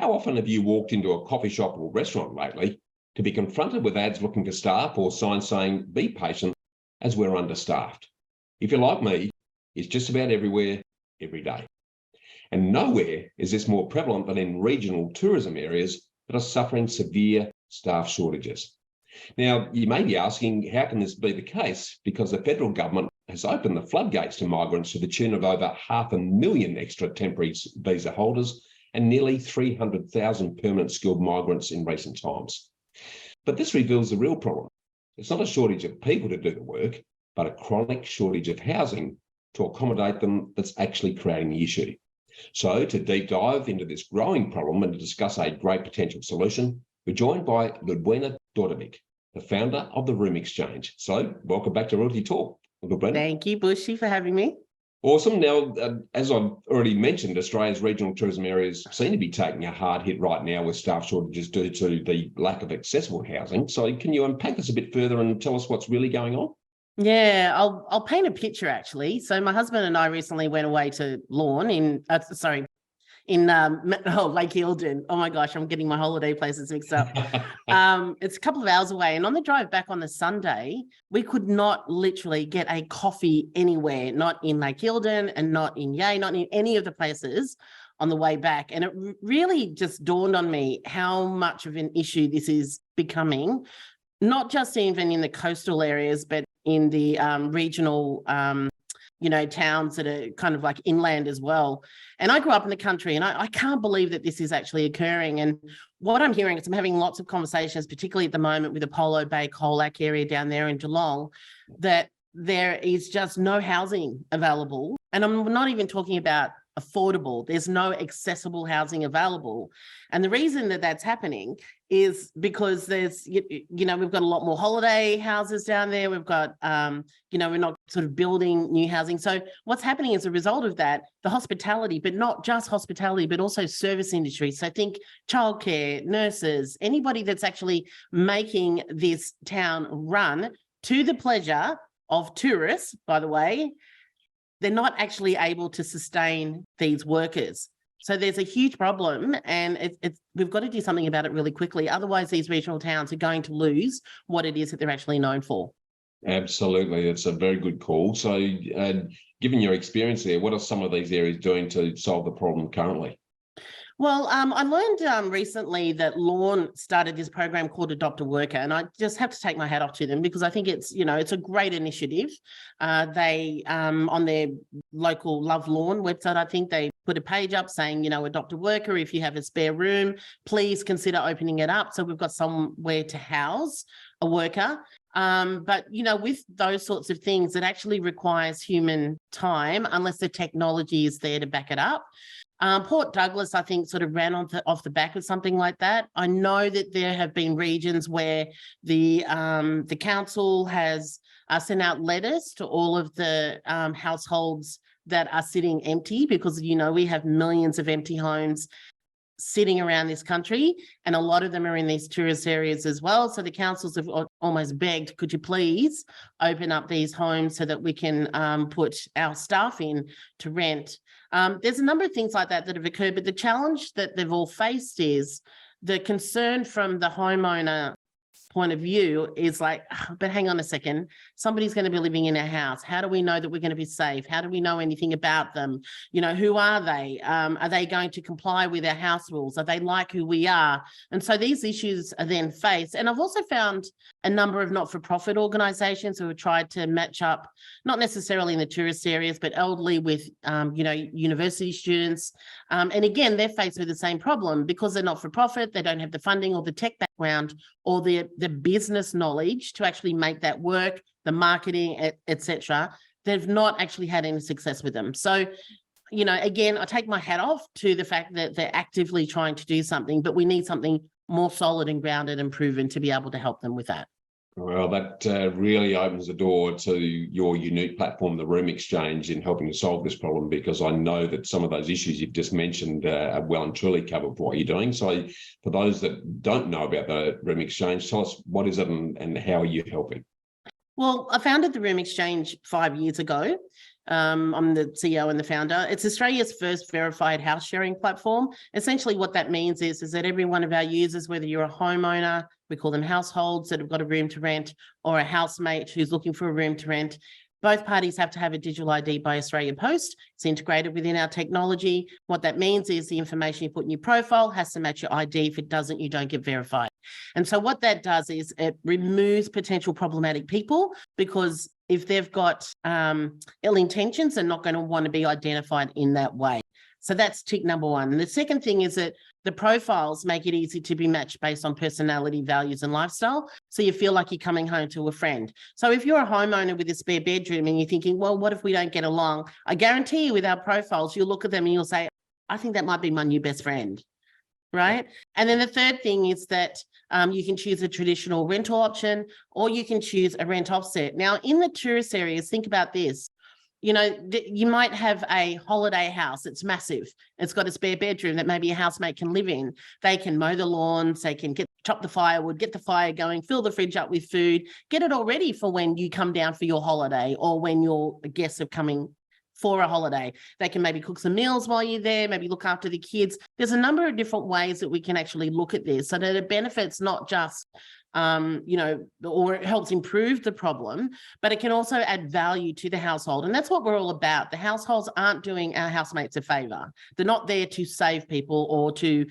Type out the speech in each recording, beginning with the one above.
How often have you walked into a coffee shop or restaurant lately to be confronted with ads looking for staff or signs saying, be patient as we're understaffed? If you're like me, it's just about everywhere, every day. And nowhere is this more prevalent than in regional tourism areas that are suffering severe staff shortages. Now, you may be asking, how can this be the case? Because the federal government has opened the floodgates to migrants to the tune of over 500,000 extra temporary visa holders and nearly 300,000 permanent skilled migrants in recent times. But this reveals the real problem. It's not a shortage of people to do the work, but a chronic shortage of housing to accommodate them that's actually creating the issue. So to deep dive into this growing problem and to discuss a great potential solution, we're joined by Ludwina Dordovic, the founder of the Room Exchange. So welcome back to Realty Talk, Ludwina. Thank you, Bushy, for having me. Awesome. Now, as I've already mentioned, Australia's regional tourism areas seem to be taking a hard hit right now with staff shortages due to the lack of accessible housing. So can you unpack this a bit further and tell us what's really going on? Yeah, I'll paint a picture actually. So my husband and I recently went away to Lake Eildon. Oh my gosh, I'm getting my holiday places mixed up. It's a couple of hours away. And on the drive back on the Sunday, we could not literally get a coffee anywhere, not in Lake Eildon and not in Yea, not in any of the places on the way back. And it really just dawned on me how much of an issue this is becoming, not just even in the coastal areas, but in the regional towns that are kind of like inland as well. And I grew up in the country, and I can't believe that this is actually occurring. And what I'm hearing is I'm having lots of conversations, particularly at the moment with the Apollo Bay, Colac area down there in Geelong, that there is just no housing available. And I'm not even talking about affordable. There's no accessible housing available. And the reason that that's happening is because there's, we've got a lot more holiday houses down there. We've got, we're not sort of building new housing. So what's happening as a result of that, the hospitality, but not just hospitality, but also service industry. So think childcare, nurses, anybody that's actually making this town run to the pleasure of tourists, by the way, they're not actually able to sustain these workers. So there's a huge problem, and we've got to do something about it really quickly. Otherwise, these regional towns are going to lose what it is that they're actually known for. Absolutely. It's a very good call. So given your experience there, what are some of these areas doing to solve the problem currently? Well, I learned recently that Lorne started this program called Adopt a Worker, and I just have to take my hat off to them because I think it's a great initiative. They on their local Love Lorne website, I think they put a page up saying, adopt a worker. If you have a spare room, please consider opening it up. So we've got somewhere to house a worker. But, with those sorts of things, it actually requires human time unless the technology is there to back it up. Port Douglas, I think, sort of ran off the back of something like that. I know that there have been regions where the council has sent out letters to all of the households that are sitting empty because, we have millions of empty homes sitting around this country, and a lot of them are in these tourist areas as well. So the councils have almost begged, could you please open up these homes so that we can put our staff in to rent. There's a number of things like that have occurred, but the challenge that they've all faced is the concern from the homeowner point of view is like, but hang on a second, somebody's going to be living in our house. How do we know that we're going to be safe? How do we know anything about them? Who are they? Are they going to comply with our house rules? Are they like who we are? And so these issues are then faced. And I've also found a number of not-for-profit organisations who have tried to match up, not necessarily in the tourist areas, but elderly with, university students. And again, they're faced with the same problem because they're not-for-profit, they don't have the funding or the tech background or the business knowledge to actually make that work, the marketing, etc. They've not actually had any success with them. So, again, I take my hat off to the fact that they're actively trying to do something, but we need something more solid and grounded and proven to be able to help them with that. Well, that really opens the door to your unique platform, the Room Exchange, in helping to solve this problem, because I know that some of those issues you've just mentioned are well and truly covered for what you're doing. So for those that don't know about the Room Exchange, tell us what is it and how are you helping? Well, I founded the Room Exchange 5 years ago, I'm the CEO and the founder. It's Australia's first verified house sharing platform. Essentially what that means is that every one of our users, whether you're a homeowner, we call them households that have got a room to rent, or a housemate who's looking for a room to rent, both parties have to have a digital ID by Australia Post. It's integrated within our technology. What that means is the information you put in your profile has to match your ID. If it doesn't, you don't get verified. And so what that does is it removes potential problematic people, because if they've got ill intentions, they're not going to want to be identified in that way. So that's tick number one. And the second thing is that the profiles make it easy to be matched based on personality, values, and lifestyle. So you feel like you're coming home to a friend. So if you're a homeowner with a spare bedroom and you're thinking, well, what if we don't get along? I guarantee you with our profiles, you'll look at them and you'll say, I think that might be my new best friend. Right. And then the third thing is that you can choose a traditional rental option, or you can choose a rent offset. Now, in the tourist areas, think about this. You know, you might have a holiday house. It's massive. It's got a spare bedroom that maybe a housemate can live in. They can mow the lawns. They can chop the firewood, get the fire going, fill the fridge up with food, get it all ready for when you come down for your holiday, or when your guests are coming for a holiday. They can maybe cook some meals while you're there, maybe look after the kids. There's a number of different ways that we can actually look at this so that it benefits not just or it helps improve the problem, but it can also add value to the household. And that's what we're all about. The households aren't doing our housemates a favor. They're not there to save people or to,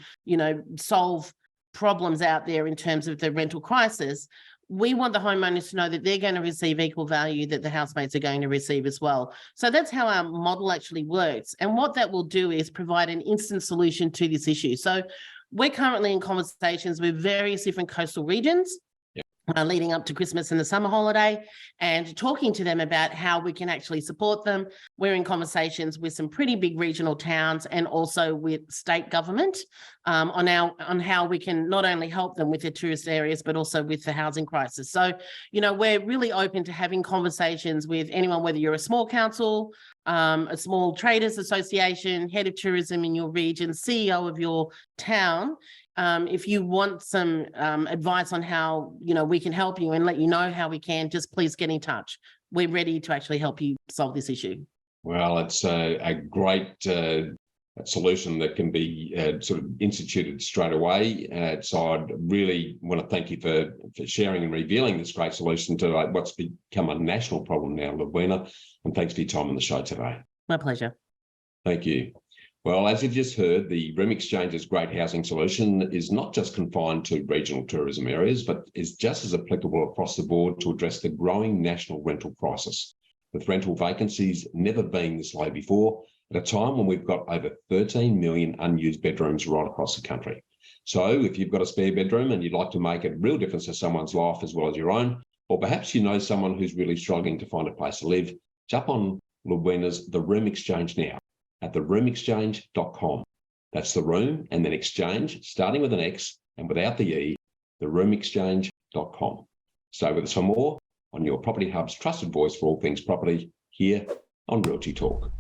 solve problems out there in terms of the rental crisis. We want the homeowners to know that they're going to receive equal value that the housemates are going to receive as well. So that's how our model actually works. And what that will do is provide an instant solution to this issue. So we're currently in conversations with various different coastal regions leading up to Christmas and the summer holiday, and talking to them about how we can actually support them. We're in conversations with some pretty big regional towns and also with state government on how we can not only help them with their tourist areas, but also with the housing crisis. So, we're really open to having conversations with anyone, whether you're a small council, a small traders association, head of tourism in your region, CEO of your town. If you want some advice on how, we can help you and let you know how we can, just please get in touch. We're ready to actually help you solve this issue. Well, it's a great solution that can be sort of instituted straight away. So I'd really want to thank you for sharing and revealing this great solution to what's become a national problem now, Ludwina. And thanks for your time on the show today. My pleasure. Thank you. Well, as you've just heard, the Room Exchange's great housing solution is not just confined to regional tourism areas, but is just as applicable across the board to address the growing national rental crisis, with rental vacancies never been this low before, at a time when we've got over 13 million unused bedrooms right across the country. So if you've got a spare bedroom and you'd like to make a real difference to someone's life as well as your own, or perhaps you know someone who's really struggling to find a place to live, jump on Ludwina's The Room Exchange now at theroomexchange.com. That's the room and then exchange, starting with an X and without the E, theroomexchange.com. Stay with us for more on your Property Hub's trusted voice for all things property here on Realty Talk.